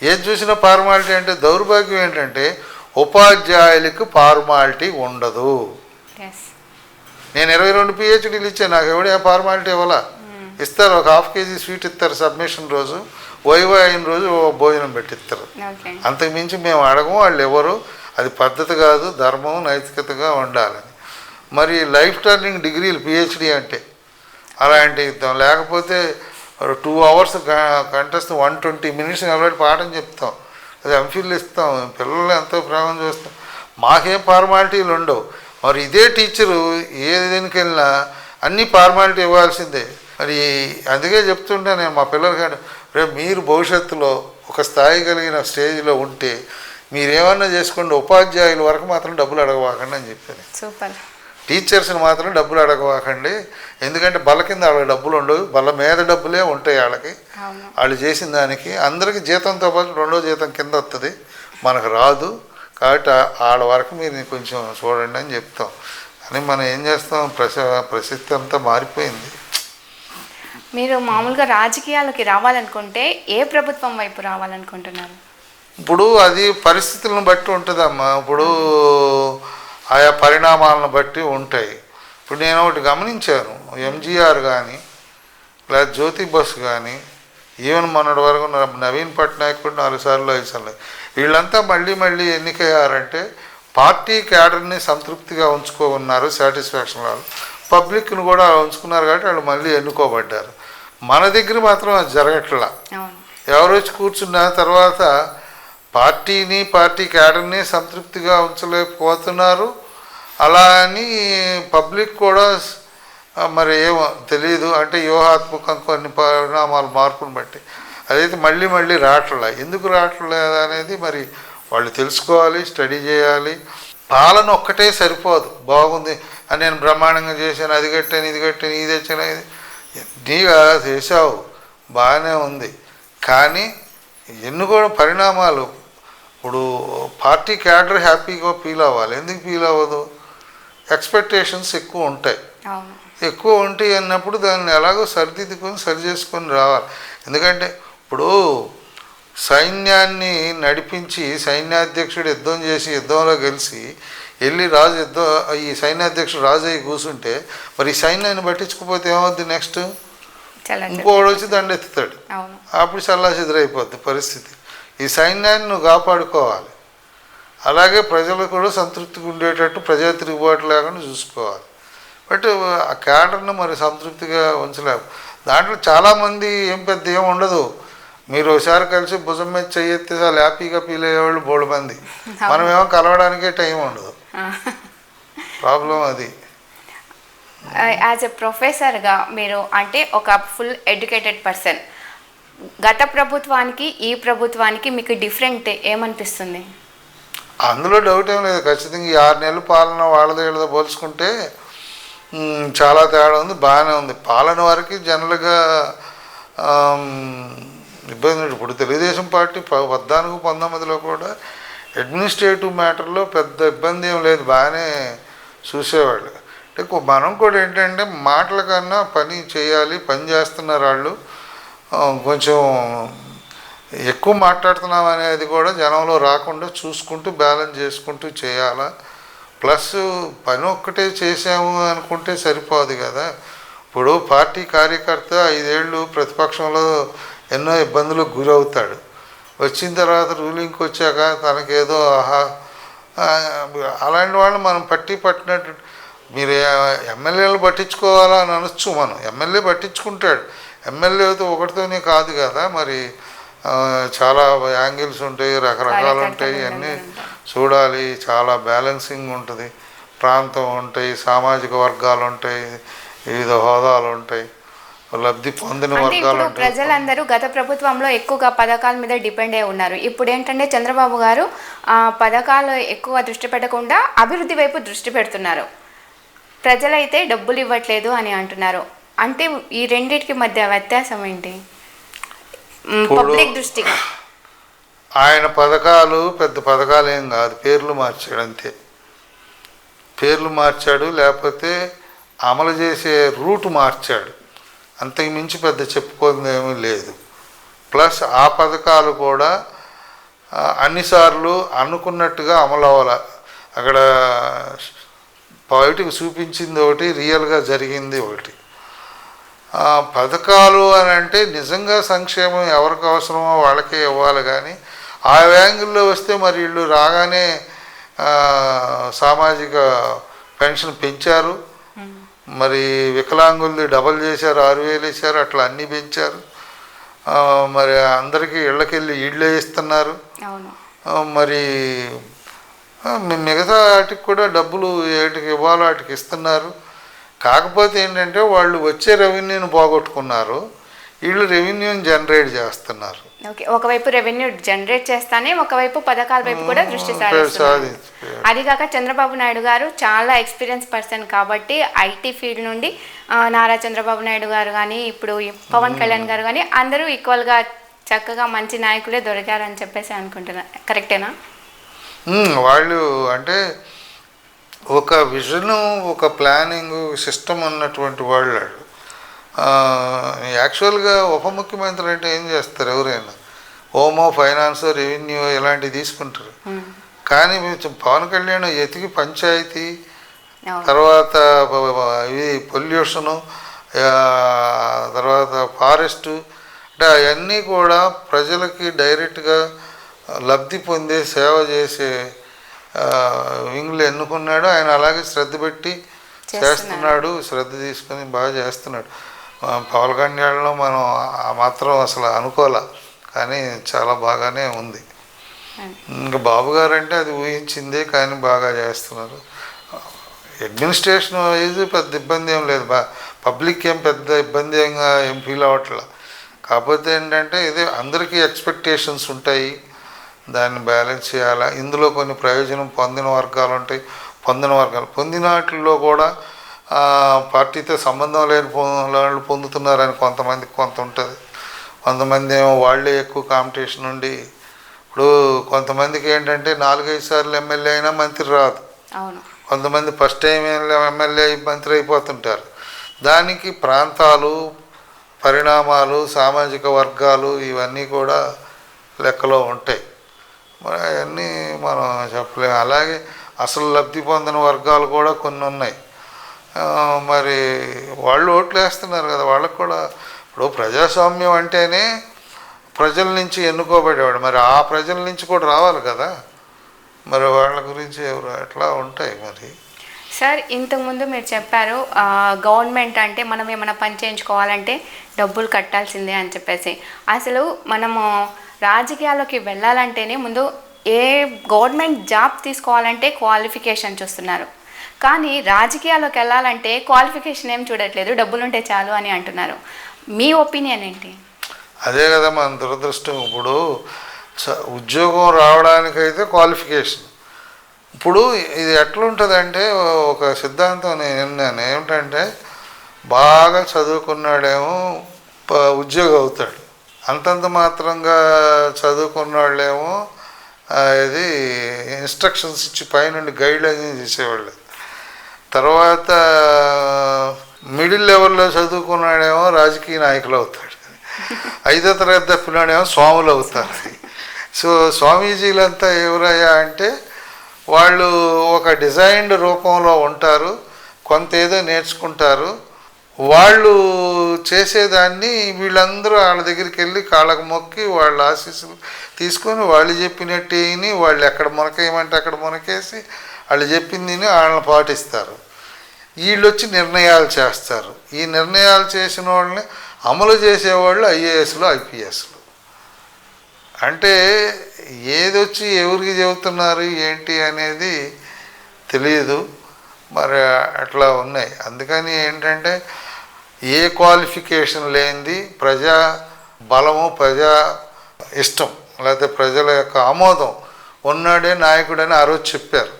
ఏది చూసినా ఫార్మాలిటీ. అంటే దౌర్భాగ్యం ఏంటంటే ఉపాధ్యాయులకు ఫార్మాలిటీ ఉండదు. నేను 22 PhDలు ఇచ్చాను, నాకు ఎవడే ఫార్మాలిటీ ఇవ్వాలా? ఇస్తారు, ఒక ½ kg స్వీట్ ఇస్తారు సబ్మిషన్ రోజు, వైవా అయిన రోజు భోజనం పెట్టిస్తారు. అంతకు మించి మేము అడగము, వాళ్ళు ఎవరు. అది పద్ధతి కాదు, ధర్మం నైతికతగా ఉండాలని. మరి లైఫ్ టర్నింగ్ డిగ్రీలు PhD అంటే అలాంటి ఇద్దాం. లేకపోతే 2 hours కంటెస్ట్ 120 minutes నిలబడి పాఠం చెప్తాం, అది ఎంఫిల్ ఇస్తాం, పిల్లల్ని ఎంతో ప్రేమ చూస్తాం, మాకేం ఫార్మాలిటీలు ఉండవు. మరి ఇదే టీచరు ఏ దీనికి వెళ్ళినా అన్ని ఫార్మాలిటీ ఇవ్వాల్సిందే. మరి అందుకే చెప్తుంటే నేను మా పిల్లలకి, రేపు మీరు భవిష్యత్తులో ఒక స్థాయి కలిగిన స్టేజ్లో ఉంటే మీరేమన్నా చేసుకోండి, ఉపాధ్యాయుల వరకు మాత్రం డబ్బులు అడగవాకండి అని చెప్పాను. సూపర్. టీచర్స్ని మాత్రం డబ్బులు అడగవాకండి, ఎందుకంటే బల్ల కింద వాళ్ళకి డబ్బులు ఉండవు, బల్ల మీద డబ్బులే ఉంటాయి వాళ్ళకి. వాళ్ళు చేసిన దానికి అందరికీ జీతంతో పాటు 2వ జీతం కింద వస్తుంది, మనకు రాదు. కాబట్టి వాళ్ళ వరకు మీరు కొంచెం చూడండి అని చెప్తాం. అని మనం ఏం చేస్తాం, ప్రసిద్ధి అంతా మారిపోయింది. మీరు మామూలుగా రాజకీయాలకి రావాలనుకుంటే ఏ ప్రభుత్వం వైపు రావాలనుకుంటున్నారు? ఇప్పుడు అది పరిస్థితులను బట్టి ఉంటుందమ్మా. ఇప్పుడు ఆయా పరిణామాలను బట్టి ఉంటాయి. ఇప్పుడు నేను ఒకటి గమనించాను, MGR కానీ లేదా జ్యోతి బస్ కానీ, ఈవెన్ మొన్నటి వరకు నవీన్ పట్నాయక్ కూడా 4 సార్లు 5 సార్లు, వీళ్ళంతా మళ్ళీ ఎన్నికయ్యారంటే పార్టీ క్యాడర్ని సంతృప్తిగా ఉంచుకోన్నారు, సాటిస్ఫాక్షన్ వాళ్ళు, పబ్లిక్ను కూడా ఉంచుకున్నారు. కాబట్టి వాళ్ళు మళ్ళీ ఎన్నుకోబడ్డారు. మన దగ్గర మాత్రం అది జరగట్లా. ఎవరు వచ్చి కూర్చున్న తర్వాత పార్టీని పార్టీ క్యాడర్ని సంతృప్తిగా ఉంచలేకపోతున్నారు. అలా అని పబ్లిక్ కూడా మరి ఏమో తెలియదు, అంటే వ్యూహాత్మకం కొన్ని పరిణామాలు మార్పును బట్టి అదైతే మళ్ళీ రావట్లే. ఎందుకు రావట్లేదు అనేది మరి వాళ్ళు తెలుసుకోవాలి, స్టడీ చేయాలి. పాలన ఒక్కటే సరిపోదు. బాగుంది అని నేను బ్రహ్మాండంగా చేశాను, అది కట్టాను ఇది కట్టాను ఇది తెచ్చాను, ఇది నీగా చేసావు బాగానే ఉంది, కానీ ఎన్నుకోవడం పరిణామాలు. ఇప్పుడు పార్టీ క్యాడర్ హ్యాపీగా ఫీల్ అవ్వాలి. ఎందుకు ఫీల్ అవ్వదు? ఎక్స్పెక్టేషన్స్ ఎక్కువ ఉంటాయి. ఎక్కువ ఉంటాయి అన్నప్పుడు దాన్ని ఎలాగో సరిదిద్దుకొని సరి చేసుకొని రావాలి. ఎందుకంటే ఇప్పుడు సైన్యాన్ని నడిపించి సైన్యాధ్యక్షుడు యుద్ధం చేసి యుద్ధంలో గెలిచి వెళ్ళి రాజు ఈ సైన్యాధ్యక్షుడు రాజు అయ్యి కూర్చుంటే మరి ఈ సైన్యాన్ని పట్టించుకోకపోతే ఏమవుద్ది? నెక్స్ట్ ఇంకోడు వచ్చి దండెత్తుతాడు, అప్పుడు చల్లా చెదురైపోద్ది పరిస్థితి. ఈ సైన్యాన్ని నువ్వు కాపాడుకోవాలి. అలాగే ప్రజలు కూడా సంతృప్తిగా ఉండేటట్టు ప్రజా తిరుగుబాటు లేకుండా చూసుకోవాలి. బట్ ఆ క్యాడర్ను మరి సంతృప్తిగా ఉంచలేము. దాంట్లో చాలామంది ఏం ఉండదు. మీరు ఒకసారి కలిసి భుజం మీద చెయ్యెత్తే చాలా హ్యాపీగా ఫీల్ అయ్యేవాళ్ళు బోడు మంది. మనమేమో కలవడానికే టైం ఉండదు. ప్రాబ్లం అది. యాజ్ ఎ ప్రొఫెసర్గా మీరు అంటే ఒక ఫుల్ ఎడ్యుకేటెడ్ పర్సన్, గత ప్రభుత్వానికి ఈ ప్రభుత్వానికి మీకు డిఫరెంట్ ఏమనిపిస్తుంది? అందులో డౌట్ ఏం లేదు. ఖచ్చితంగా ఈ 6 నెలల పాలన వాళ్ళతో వీళ్ళతో పోల్చుకుంటే చాలా తేడా ఉంది, బాగానే ఉంది. పాలన వరకు జనరల్గా ఇబ్బంది. ఇప్పుడు తెలుగుదేశం పార్టీ 14-19లో కూడా అడ్మినిస్ట్రేటివ్ మ్యాటర్లో పెద్ద ఇబ్బంది ఏం లేదు, బాగానే చూసేవాళ్ళు. అంటే మనం కూడా ఏంటంటే మాటల కన్నా పని చేయాలి, పని చేస్తున్నారు వాళ్ళు. కొంచెం ఎక్కువ మాట్లాడుతున్నాం అనేది కూడా జనంలో రాకుండా చూసుకుంటూ బ్యాలెన్స్ చేసుకుంటూ చేయాలా. ప్లస్ పని ఒక్కటే చేసాము అనుకుంటే సరిపోదు కదా. ఇప్పుడు పార్టీ కార్యకర్త 5 ఏళ్ళు ప్రతిపక్షంలో ఎన్నో ఇబ్బందులకు గురవుతాడు. వచ్చిన తర్వాత రూలింగ్కి వచ్చాక తనకేదో అలాంటి వాళ్ళు మనం పట్టినట్టు. మీరు ఎమ్మెల్యేలు పట్టించుకోవాలా అని అనొచ్చు. మనం ఎమ్మెల్యే పట్టించుకుంటాడు, ఎమ్మెల్యేతో ఒకటితోనే కాదు కదా. మరి చాలా యాంగిల్స్ ఉంటాయి, రకరకాలు ఉంటాయి, కార్యకర్తలు అన్నీ వీళ్ళందరూ ఉంటారు. చూడాలి. చాలా బ్యాలెన్సింగ్ ఉంటుంది. ప్రాంతం ఉంటాయి, సామాజిక వర్గాలు ఉంటాయి, వివిధ హోదాలు ఉంటాయి, లబ్ధి పొందిన అంటే వర్గాలు ఇప్పుడు ఉంటాయి. ప్రజలందరూ గత ప్రభుత్వంలో ఎక్కువగా పథకాల మీద డిపెండ్ అయి ఉన్నారు. ఇప్పుడు ఏంటంటే చంద్రబాబు గారు పథకాలు ఎక్కువ దృష్టి పెట్టకుండా అభివృద్ధి వైపు దృష్టి పెడుతున్నారు. ప్రజలైతే డబ్బులు ఇవ్వట్లేదు అని అంటున్నారు. అంటే ఈ రెండింటికి మధ్య వ్యత్యాసం ఏంటి? పబ్లిక్ దృష్టిగా ఆయన పథకాలు పెద్ద పథకాలు ఏం కాదు, పేర్లు మార్చాడు అంతే. పేర్లు మార్చాడు, లేకపోతే అమలు చేసే రూట్ మార్చాడు. అంతకు మించి పెద్ద చెప్పుకోవడం ఏమీ లేదు. ప్లస్ ఆ పథకాలు కూడా అన్నిసార్లు అనుకున్నట్టుగా అమలు అవ్వాలి. అక్కడ బయటకు చూపించింది ఒకటి, రియల్గా జరిగింది ఒకటి. పథకాలు అని అంటే నిజంగా సంక్షేమం ఎవరికి అవసరమో వాళ్ళకే ఇవ్వాలి. కానీ ఆ యాంగిల్లో వస్తే మరి వీళ్ళు రాగానే సామాజిక పెన్షన్ పెంచారు, మరి వికలాంగులది డబల్ చేశారు, 6,000 వేశారు, అట్లా అన్నీ పెంచారు. మరి అందరికీ ఇళ్ళకెళ్ళి ఇళ్ళే ఇస్తున్నారు. మరి మిగతా వాటికి కూడా డబ్బులు ఏటికి ఇవ్వాలో వాటికి ఇస్తున్నారు. కాకపోతే ఏంటంటే వాళ్ళు వచ్చే రెవెన్యూని పోగొట్టుకున్నారు, వీళ్ళు రెవెన్యూని జనరేట్ చేస్తున్నారు. ఓకే, ఒకవైపు రెవెన్యూ జనరేట్ చేస్తానే ఒకవైపు పథకాల వైపు కూడా దృష్టి సాధిస్తున్నారు. అదిగాక చంద్రబాబు నాయుడు గారు చాలా ఎక్స్పీరియన్స్ పర్సన్ కాబట్టి ఐటీ ఫీల్డ్ నుండి నారా చంద్రబాబు నాయుడు గారు కానీ ఇప్పుడు పవన్ కళ్యాణ్ గారు కానీ అందరూ ఈక్వల్గా చక్కగా మంచి నాయకులే దొరికారని చెప్పేసి అనుకుంటున్నా. కరెక్టేనా? వాళ్ళు అంటే ఒక విజను, ఒక ప్లానింగ్ సిస్టమ్ ఉన్నటువంటి వాళ్ళు. యాక్చువల్గా ఉప ముఖ్యమంత్రి అంటే ఏం చేస్తారు? ఎవరైనా హోమో, ఫైనాన్స్, రెవెన్యూ ఇలాంటివి తీసుకుంటారు. కానీ పవన్ కళ్యాణ్ ఎతికి పంచాయతీ, తర్వాత ఇది పొల్యూషను, తర్వాత ఫారెస్టు, అంటే అవన్నీ కూడా ప్రజలకి డైరెక్ట్గా లబ్ధి పొందే సేవ చేసే వింగ్లు ఎన్నుకున్నాడు. ఆయన అలాగే శ్రద్ధ పెట్టి చేస్తున్నాడు, శ్రద్ధ తీసుకొని బాగా చేస్తున్నాడు. పవన్ కళ్యాణ్లో మనం ఆ మాత్రం అసలు అనుకోలే, కానీ చాలా బాగానే ఉంది. ఇంకా బాబు గారు అంటే అది ఊహించిందే, కానీ బాగా చేస్తున్నారు. అడ్మినిస్ట్రేషన్ వైజ్ పెద్ద ఇబ్బంది ఏం లేదు, పబ్లిక్ ఏం పెద్ద ఇబ్బంది ఏం ఫీల్ అవ్వట్లే. కాకపోతే ఏంటంటే ఇది అందరికీ ఎక్స్పెక్టేషన్స్ ఉంటాయి, దాన్ని బ్యాలెన్స్ చేయాలా. ఇందులో కొన్ని ప్రయోజనం పొందిన వర్గాలు ఉంటాయి, పొందిన వాటిల్లో కూడా పార్టీతో సంబంధం లేని వాళ్ళు పొందుతున్నారని కొంతమందికి కొంత ఉంటుంది. కొంతమంది ఏమో వాళ్ళే ఎక్కువ కాంపిటీషన్ ఉండి, ఇప్పుడు కొంతమందికి ఏంటంటే 4-5 సార్లు ఎమ్మెల్యే అయినా మంత్రి రాదు. కొంతమంది ఫస్ట్ టైం ఎమ్మెల్యే మంత్రి అయిపోతుంటారు. దానికి ప్రాంతాలు, పరిణామాలు, సామాజిక వర్గాలు ఇవన్నీ కూడా లెక్కలో ఉంటాయి. మరి అవన్నీ మనం చెప్పలేము. అలాగే అసలు లబ్ధి పొందిన వర్గాలు కూడా కొన్ని ఉన్నాయి. మరి వాళ్ళు ఓట్లు వేస్తున్నారు కదా, వాళ్ళకు కూడా ఇప్పుడు ప్రజాస్వామ్యం అంటేనే ప్రజల నుంచి ఎన్నుకోబడేవాడు, మరి ఆ ప్రజల నుంచి కూడా రావాలి కదా, మరి వాళ్ళ గురించి ఎవరు ఎట్లా ఉంటాయి. మరి సార్ ఇంతకుముందు మీరు చెప్పారు గవర్నమెంట్ అంటే మనం ఏమైనా పని చేయించుకోవాలంటే డబ్బులు కట్టాల్సిందే అని చెప్పేసి. అసలు మనము రాజకీయాల్లోకి వెళ్ళాలంటేనే ముందు ఏ గవర్నమెంట్ జాబ్ తీసుకోవాలంటే క్వాలిఫికేషన్ చూస్తున్నారు, కానీ రాజకీయాల్లోకి వెళ్ళాలంటే క్వాలిఫికేషన్ ఏం చూడట్లేదు, డబ్బులుంటే చాలు అని అంటున్నారు. మీ ఒపీనియన్ ఏంటి? అదే కదా మన దురదృష్టం. ఇప్పుడు ఉద్యోగం రావడానికైతే క్వాలిఫికేషన్. ఇప్పుడు ఇది ఎట్లుంటుందంటే ఒక సిద్ధాంతం నేను విన్నాను, ఏమిటంటే బాగా చదువుకున్నాడేమో ఉద్యోగం అవుతాడు, అంతంత మాత్రంగా చదువుకున్న వాళ్ళేమో ఇది ఇన్స్ట్రక్షన్స్ ఇచ్చి పైనుండి గైడ్లైన్స్ చేసేవాళ్ళు. తర్వాత మిడిల్ లెవెల్లో చదువుకున్నాడేమో రాజకీయ నాయకులు అవుతాడు, 5వ తరగతి తప్పినాడేమో స్వాములు అవుతారు. సో స్వామీజీలంతా ఎవరయ్యా అంటే వాళ్ళు ఒక డిజైన్డ్ రూపంలో ఉంటారు, కొంత ఏదో నేర్చుకుంటారు. వాళ్ళు చేసేదాన్ని వీళ్ళందరూ వాళ్ళ దగ్గరికి వెళ్ళి కాళ్ళకు మొక్కి వాళ్ళ ఆశీస్సులు తీసుకొని వాళ్ళు చెప్పినట్టు విని, వాళ్ళు ఎక్కడ మునకేయమంటే అక్కడ మునకేసి వాళ్ళు చెప్పింది వాళ్ళని పాటిస్తారు. వీళ్ళు వచ్చి నిర్ణయాలు చేస్తారు. ఈ నిర్ణయాలు చేసిన వాళ్ళని అమలు చేసేవాళ్ళు ఐఏఎస్లు, ఐపీఎస్లు. అంటే ఏదొచ్చి ఎవరికి చెబుతున్నారు ఏంటి అనేది తెలియదు. మరి అట్లా ఉన్నాయి. అందుకని ఏంటంటే ఏ క్వాలిఫికేషన్ లేనిది ప్రజా బలము, ప్రజా ఇష్టం, లేకపోతే ప్రజల యొక్క ఆమోదం ఉన్నాడే నాయకుడని ఆ రోజు చెప్పారు.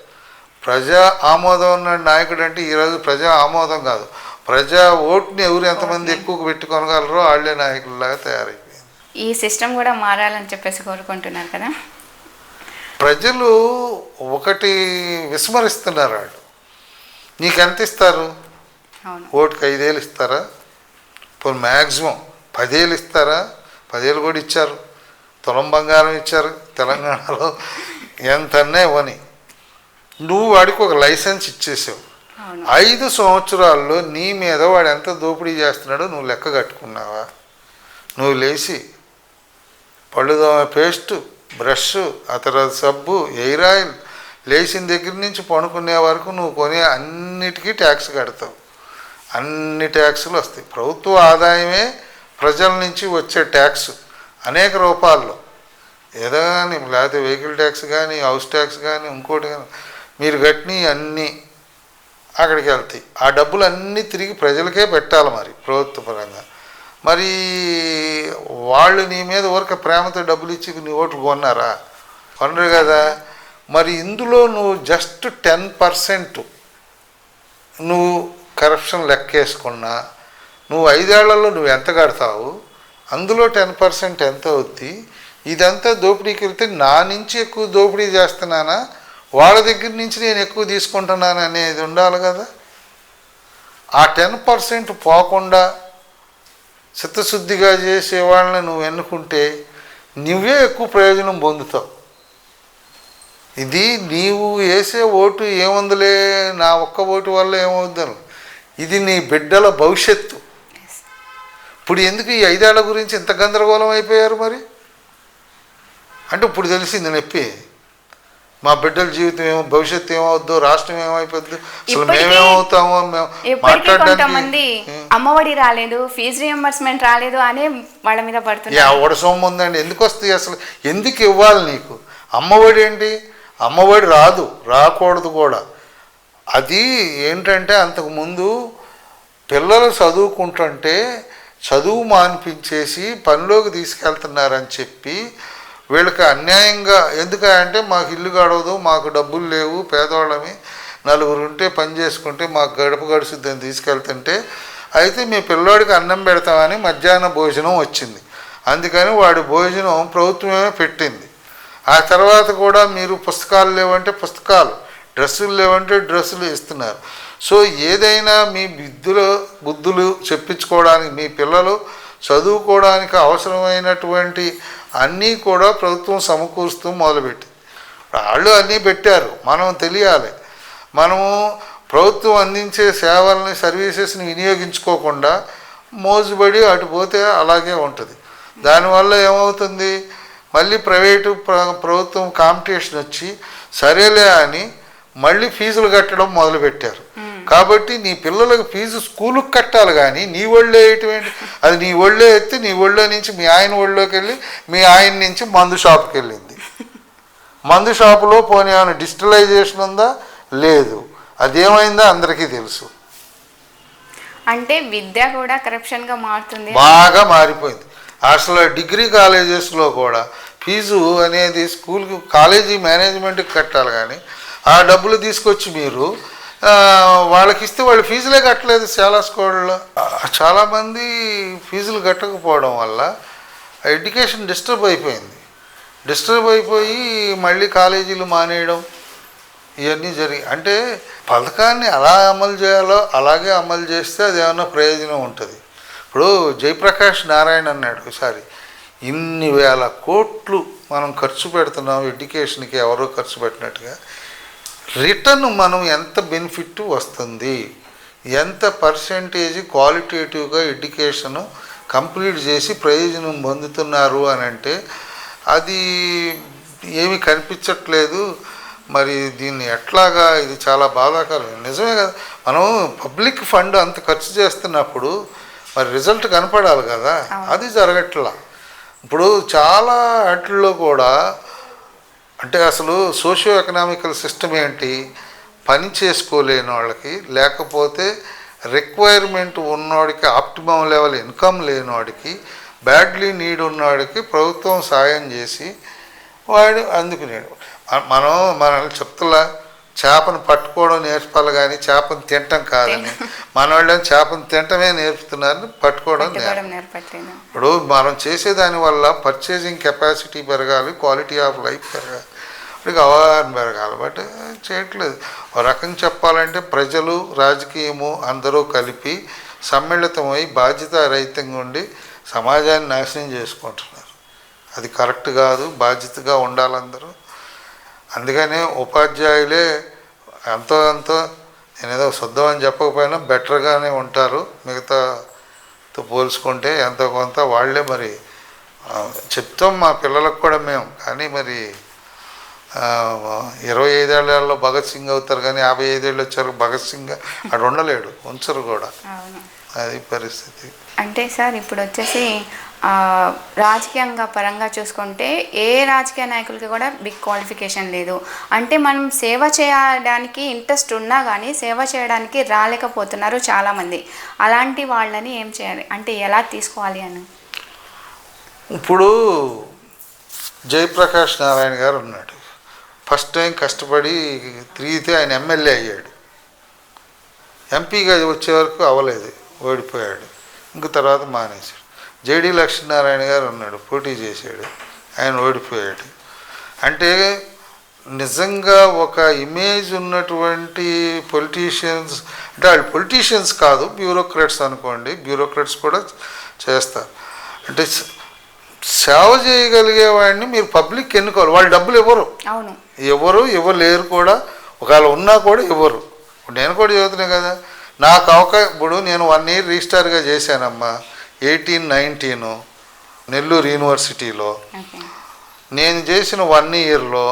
ప్రజా ఆమోదం ఉన్న నాయకుడు అంటే ఈరోజు ప్రజా ఆమోదం కాదు, ప్రజా ఓటుని ఎవరు ఎంతమంది ఎక్కువ పెట్టుకోగలరో వాళ్ళే నాయకుల్లాగా తయారైపోయింది. ఈ సిస్టమ్ కూడా మారాలని చెప్పేసి కోరుకుంటున్నారు కదా. ప్రజలు ఒకటి విస్మరిస్తున్నారు. వాళ్ళు నీకు ఎంత ఇస్తారు? ఓటుకి 5 ఏళ్ళు ఇస్తారా? ఇప్పుడు మ్యాక్సిమం 10 ఏళ్ళు ఇస్తారా? 10 ఏళ్ళు కూడా ఇచ్చారు. తులం బంగారం ఇచ్చారు తెలంగాణలో. ఎంతనే ఇవ్వని నువ్వు వాడికి ఒక లైసెన్స్ ఇచ్చేసావు. 5 సంవత్సరాల్లో నీ మీద వాడు ఎంత దోపిడీ చేస్తున్నాడో నువ్వు లెక్క కట్టుకున్నావా? నువ్వు లేచి పళ్ళుదోమ పేస్టు, బ్రష్, ఆ తర్వాత సబ్బు, ఎయిర్ ఆయిల్, లేచిన దగ్గర నుంచి పడుకునే వరకు నువ్వు కొనే అన్నిటికీ ట్యాక్స్ కడతావు. అన్ని ట్యాక్సులు వస్తాయి. ప్రభుత్వ ఆదాయమే ప్రజల నుంచి వచ్చే ట్యాక్స్ అనేక రూపాల్లో. ఏదో కానీ లేకపోతే వెహికల్ ట్యాక్స్ కానీ, హౌస్ ట్యాక్స్ కానీ, ఇంకోటి కానీ మీరు కట్టినవి అన్నీ అక్కడికి వెళ్తాయి. ఆ డబ్బులు అన్నీ తిరిగి ప్రజలకే పెట్టాలి మరి ప్రభుత్వ పరంగా. మరి వాళ్ళు నీ మీద ఊరిక ప్రేమతో డబ్బులు ఇచ్చి నీ ఓట్లు కొన్నారా? కొనరు కదా. మరి ఇందులో నువ్వు జస్ట్ 10% నువ్వు కరప్షన్ లెక్కేసుకున్నా నువ్వు 5 ఏళ్లలో నువ్వు ఎంత కడతావు? అందులో 10% ఎంత అవుద్ది? ఇదంతా దోపిడీకి వెళ్తే నా నుంచి ఎక్కువ దోపిడీ చేస్తున్నానా, వాళ్ళ దగ్గర నుంచి నేను ఎక్కువ తీసుకుంటున్నాను అనేది ఉండాలి కదా. ఆ 10% పోకుండా చిత్తశుద్ధిగా చేసే వాళ్ళని నువ్వు ఎన్నుకుంటే నువ్వే ఎక్కువ ప్రయోజనం పొందుతావు. ఇది నీవు వేసే ఓటు ఏముందిలే, నా ఒక్క ఓటు వల్ల ఏమవుద్దాను, ఇది నీ బిడ్డల భవిష్యత్తు. ఇప్పుడు ఎందుకు ఈ 5 ఏళ్ల గురించి ఇంత గందరగోళం అయిపోయారు మరి? అంటే ఇప్పుడు తెలిసింది నొప్పి. మా బిడ్డల జీవితం ఏమో, భవిష్యత్తు ఏమవుద్దో, రాష్ట్రం ఏమైపోద్దో, అసలు మేమేమవుతామో కొంతమంది అమ్మఒడి రాలేదు, ఫీజు రియంబర్స్మెంట్ రాలేదు అనే వాళ్ళ మీద పడుతుంది. ఎవడ సొమ్ము ఉందండి? ఎందుకు వస్తాయి అసలు? ఎందుకు ఇవ్వాలి నీకు? అమ్మఒడి ఏంటి? అమ్మఒడి రాదు, రాకూడదు కూడా. అది ఏంటంటే అంతకుముందు పిల్లలు చదువుకుంటుంటే చదువు మాన్పించేసి పనిలోకి తీసుకెళ్తున్నారని చెప్పి వీళ్ళకి అన్యాయంగా, ఎందుకంటే మాకు ఇల్లు గడవదు, మాకు డబ్బులు లేవు, పేదవాళ్ళమి, 4 ఉంటే పని చేసుకుంటే మాకు గడప గడుచుద్దని తీసుకెళ్తుంటే, అయితే మీ పిల్లోడికి అన్నం పెడతామని మధ్యాహ్న భోజనం వచ్చింది. అందుకని వాడి భోజనం ప్రభుత్వమే పెట్టింది. ఆ తర్వాత కూడా మీరు పుస్తకాలు లేవంటే పుస్తకాలు, డ్రెస్సులు లేవంటే డ్రెస్సులు ఇస్తున్నారు. సో ఏదైనా మీ బుద్ధులు చెప్పించుకోవడానికి, మీ పిల్లలు చదువుకోవడానికి అవసరమైనటువంటి అన్నీ కూడా ప్రభుత్వం సమకూరుస్తూ మొదలుపెట్టింది. వాళ్ళు అన్నీ పెట్టారు, మనం తెలియాలి. మనము ప్రభుత్వం అందించే సేవల్ని, సర్వీసెస్ని వినియోగించుకోకుండా మోజుబడి అటు పోతే అలాగే ఉంటుంది. దానివల్ల ఏమవుతుంది, మళ్ళీ ప్రభుత్వం కాంపిటీషన్ వచ్చి సరేలే అని మళ్ళీ ఫీజులు కట్టడం మొదలుపెట్టారు. కాబట్టి నీ పిల్లలకు ఫీజు స్కూలుకి కట్టాలి, కానీ నీ ఒళ్ళో వేయటమేంటి? అది నీ ఒళ్ళో ఎత్తి నీ ఒళ్ళో నుంచి మీ ఆయన ఒళ్ళోకి వెళ్ళి మీ ఆయన నుంచి మందు షాపుకి వెళ్ళింది. మందు షాపులో పోనీ ఏమైనా డిజిటలైజేషన్ ఉందా? లేదు. అదేమైందో అందరికీ తెలుసు. అంటే విద్య కూడా కరప్షన్గా మారుతుంది, బాగా మారిపోయింది. అసలు డిగ్రీ కాలేజెస్లో కూడా ఫీజు అనేది స్కూల్కి, కాలేజీ మేనేజ్మెంట్కి కట్టాలి, కానీ ఆ డబ్బులు తీసుకొచ్చి మీరు వాళ్ళకి ఇస్తే వాళ్ళు ఫీజులే కట్టలేదు. చాలా స్కూళ్ళలో చాలామంది ఫీజులు కట్టకపోవడం వల్ల ఎడ్యుకేషన్ డిస్టర్బ్ అయిపోయి మళ్ళీ కాలేజీలు మానేయడం ఇవన్నీ జరిగి, అంటే పథకాన్ని ఎలా అమలు చేయాలో అలాగే అమలు చేస్తే అది ఏమన్నా ప్రయోజనం ఉంటుంది. ఇప్పుడు జయప్రకాష్ నారాయణ అన్నాడు ఒకసారి, ఇన్ని వేల కోట్లు మనం ఖర్చు పెడుతున్నాం ఎడ్యుకేషన్కి, ఎవరో ఖర్చు పెట్టినట్టుగా రిటర్న్ మనం ఎంత బెనిఫిట్ వస్తుంది, ఎంత పర్సెంటేజ్ క్వాలిటేటివ్గా ఎడ్యుకేషను కంప్లీట్ చేసి ప్రయోజనం పొందుతున్నారు అని అంటే అది ఏమీ కనిపించట్లేదు. మరి దీన్ని ఎట్లాగా, ఇది చాలా బాధాకరం. నిజమే కదా, మనం పబ్లిక్ ఫండ్ అంత ఖర్చు చేస్తున్నప్పుడు మరి రిజల్ట్ కనపడాలి కదా, అది జరగట్లా. ఇప్పుడు చాలా వాటిల్లో కూడా అంటే అసలు సోషియో ఎకనామికల్ సిస్టమ్ ఏంటి, పని చేసుకోలేని వాళ్ళకి, లేకపోతే రిక్వైర్మెంట్ ఉన్నవాడికి, ఆప్టిమమ్ లెవెల్ ఇన్కమ్ లేనివాడికి, బ్యాడ్లీ నీడ్ ఉన్నవాడికి ప్రభుత్వం సాయం చేసి వాడు అందుకునేడు. మనల్ని చెప్తులా చేపను పట్టుకోవడం నేర్పాలి కానీ చేపను తినటం కాదని. మన వాళ్ళని చేపను తినటమే నేర్పుతున్నారని పట్టుకోవడం నేర్పట్లేదు. ఇప్పుడు మనం చేసేదాని వల్ల పర్చేసింగ్ కెపాసిటీ పెరగాలి, క్వాలిటీ ఆఫ్ లైఫ్ పెరగాలి, ఇప్పటికి అవగాహన పెరగాలి. బట్ చేయట్లేదు. ఒక రకంగా చెప్పాలంటే ప్రజలు, రాజకీయము అందరూ కలిపి సమ్మిళితమై బాధ్యతారహితంగా ఉండి సమాజాన్ని నాశనం చేసుకుంటున్నారు. అది కరెక్ట్ కాదు. బాధ్యతగా ఉండాలి అందరూ. అందుకనే ఉపాధ్యాయులే ఎంతో నేనేదో శుద్ధం అని చెప్పకపోయినా బెటర్గానే ఉంటారు మిగతాతో పోల్చుకుంటే. ఎంతో కొంత వాళ్ళే మరి చెప్తాం మా పిల్లలకు కూడా మేము. కానీ మరి 25 ఏళ్ళలో భగత్ సింగ్ అవుతారు కానీ 55 ఏళ్ళు వచ్చారు భగత్ సింగ్ అక్కడ ఉండలేడు, ఉంచరు కూడా. అది పరిస్థితి. అంటే సార్ ఇప్పుడు వచ్చేసి రాజకీయంగా పరంగా చూసుకుంటే ఏ రాజకీయ నాయకులకి కూడా బిగ్ క్వాలిఫికేషన్ లేదు. అంటే మనం సేవ చేయడానికి ఇంట్రెస్ట్ ఉన్నా కానీ సేవ చేయడానికి రాలేకపోతున్నారు చాలామంది. అలాంటి వాళ్ళని ఏం చేయాలి, అంటే ఎలా తీసుకోవాలి అని? ఇప్పుడు జయప్రకాష్ నారాయణ గారు ఉన్నాడు. ఫస్ట్ టైం కష్టపడి తిరిగితే ఆయన ఎమ్మెల్యే అయ్యాడు. ఎంపీగా వచ్చే వరకు అవ్వలేదు, ఓడిపోయాడు. ఇంక తర్వాత మానేశాడు. జేడి లక్ష్మీనారాయణ గారు ఉన్నాడు, పోటీ చేశాడు, ఆయన ఓడిపోయాడు. అంటే నిజంగా ఒక ఇమేజ్ ఉన్నటువంటి పొలిటీషియన్స్, అంటే వాళ్ళు పొలిటీషియన్స్ కాదు, బ్యూరోక్రాట్స్ అనుకోండి. బ్యూరోక్రాట్స్ కూడా చేస్తారు. అంటే సేవ చేయగలిగే వాడిని మీరు పబ్లిక్ ఎన్నుకోవాలి. వాళ్ళు డబ్బులు ఇవ్వలేరు కూడా. ఒకవేళ ఉన్నా కూడా ఇవ్వరు. నేను కూడా చదువుతున్నాను కదా, నాకు ఇప్పుడు నేను 1 year రిజిస్టార్గా చేశానమ్మా 18-19 నెల్లూరు యూనివర్సిటీలో. నేను చేసిన 1 yearలో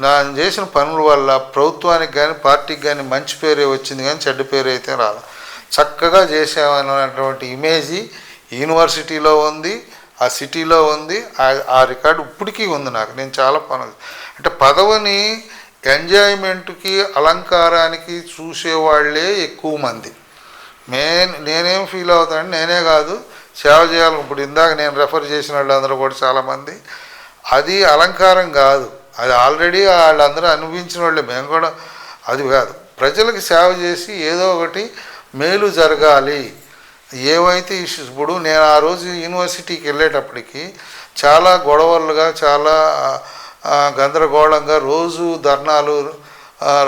నేను చేసిన పనుల వల్ల ప్రభుత్వానికి కానీ పార్టీకి కానీ మంచి పేరే వచ్చింది కానీ చెడ్డ పేరు అయితే రాదు. చక్కగా చేసామన్నటువంటి ఇమేజ్ యూనివర్సిటీలో ఉంది, ఆ సిటీలో ఉంది. ఆ రికార్డు ఇప్పటికీ ఉంది నాకు. నేను చాలా పనులు అంటే పదవిని ఎంజాయ్మెంట్కి, అలంకారానికి చూసేవాళ్లే ఎక్కువ మంది. నేనేం ఫీల్ అవుతాను, నేనే కాదు సేవ చేయాలి. ఇప్పుడు ఇందాక నేను రెఫర్ చేసిన వాళ్ళందరూ కూడా చాలామంది అది అలంకారం కాదు, అది ఆల్రెడీ వాళ్ళందరూ అనుభవించిన వాళ్ళే. మేము కూడా అది కాదు, ప్రజలకు సేవ చేసి ఏదో ఒకటి మేలు జరగాలి. ఏవైతే ఇష్యూస్, ఇప్పుడు నేను ఆ రోజు యూనివర్సిటీకి వెళ్ళేటప్పటికి చాలా గొడవలుగా, చాలా గందరగోళంగా, రోజు ధర్నాలు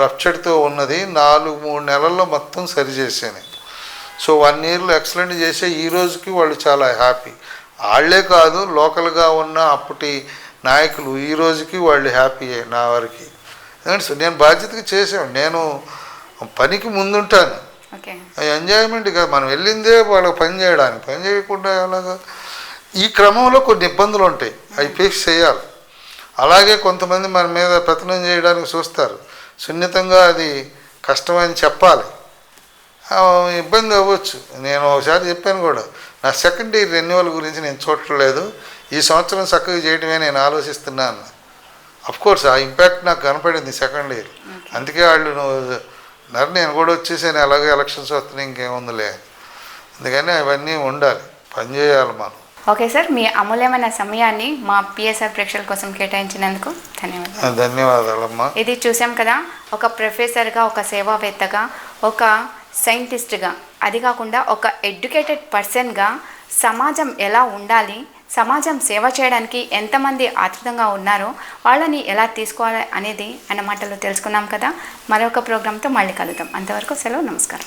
రప్చడితో ఉన్నది. 4-3 నెలల్లో మొత్తం సరిచేసాను. సో 1 yearలో ఎక్సలెంట్ చేసే ఈ రోజుకి వాళ్ళు చాలా హ్యాపీ. వాళ్ళే కాదు, లోకల్గా ఉన్న అప్పటి నాయకులు ఈ రోజుకి వాళ్ళు హ్యాపీ నా వరకు. ఎందుకంటే నేను బాధ్యతగా చేసాను. నేను పనికి ముందుంటాను. ఎంజాయ్మెంట్ కాదు, మనం వెళ్ళిందే వాళ్ళకి పని చేయడానికి. పని చేయకుండా ఎలాగా? ఈ క్రమంలో కొన్ని ఇబ్బందులు ఉంటాయి, అవి ఫేస్ చేయాలి. అలాగే కొంతమంది మన మీద పెత్తనం చేయడానికి చూస్తారు. సున్నితంగా అది కష్టమని చెప్పాలి, ఇబ్బంది అవ్వచ్చు. నేను ఒకసారి చెప్పాను కూడా, నా సెకండ్ ఇయర్ రెన్యువల్ గురించి నేను చూడట్లేదు, ఈ సంవత్సరం చక్కగా చేయడమే నేను ఆలోచిస్తున్నాను. అఫ్కోర్స్ ఆ ఇంపాక్ట్ నాకు కనపడింది సెకండ్ ఇయర్. అందుకే వాళ్ళు నేను కూడా వచ్చేసాను, ఎలాగో ఎలక్షన్స్ వస్తున్నాయి, ఇంకేముందిలే. అందుకని అవన్నీ ఉండాలి, పని చేయాలి మనం. ఓకే సార్, మీ అమూల్యమైన సమయాన్ని మా పిఎస్ఆర్ ప్రేక్షకుల కోసం కేటాయించినందుకు ధన్యవాదాలు. ధన్యవాదాలమ్మా. ఇది చూసాం కదా, ఒక ప్రొఫెసర్గా, ఒక సేవావేత్తగా, ఒక సైంటిస్ట్గా, అది కాకుండా ఒక ఎడ్యుకేటెడ్ పర్సన్గా సమాజం ఎలా ఉండాలి, సమాజం సేవ చేయడానికి ఎంతమంది ఆతృతంగా ఉన్నారో వాళ్ళని ఎలా తీసుకోవాలి అనేది ఆయన మాటలు తెలుసుకున్నాం కదా. మరొక ప్రోగ్రాంతో మళ్ళీ కలుద్దాం. అంతవరకు సెలవు, నమస్కారం.